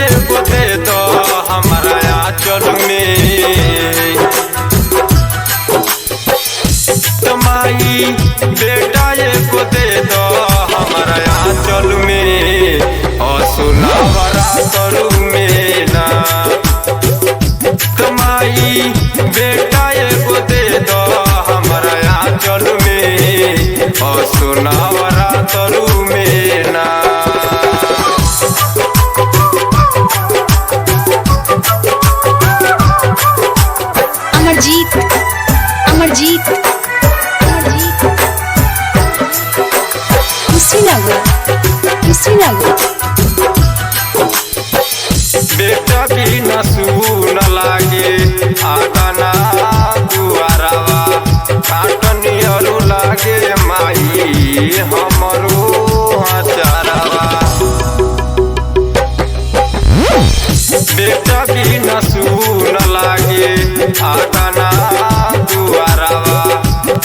एगो दे दो हमारा आंचल में। माई बेटा एगो दे दो हमारा आंचल में, असुनावरा करू में ना। माई बेटा एगो दे दो हमारा आंचल में, असुनावरा करू में ना। अमरजीत अमरजीत कुशीनगर बेटा भी न सुन लागे आगना दुआरवा, काटनियरू लागे माई हमरो आचारवा। बेटा भी न सुन लागे आगना दुआरवा,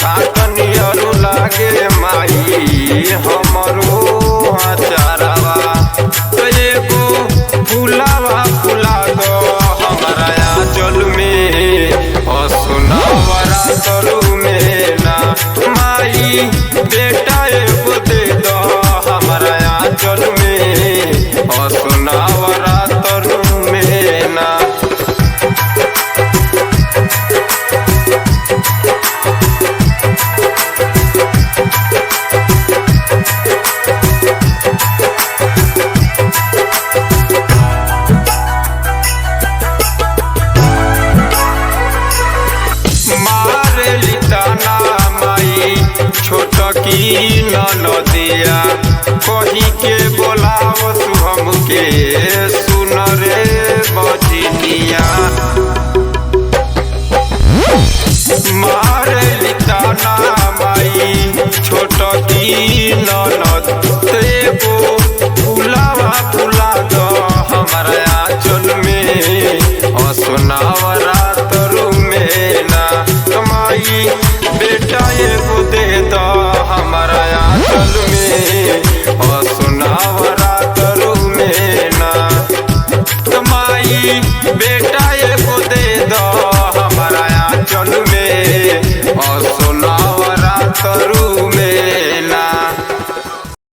काटनियरू लागे माई हमरो आचारवा। तो एगो फुलावा फुला दो हमारा आंचल में, असुनावरा करू में ना। माई बेटा एगो दे दो हमारा आंचल में, असुनावरा करू में ना। छोटकी ननदिया कही के बोलाओ तू हमके, सुन रे बजनिया। मारे लिताना माई छोटकी ननद, एगो फुलावा फुला दो हमारा आंचल में, असुनावरा तरू में ना। माई बेटा एगो दे दो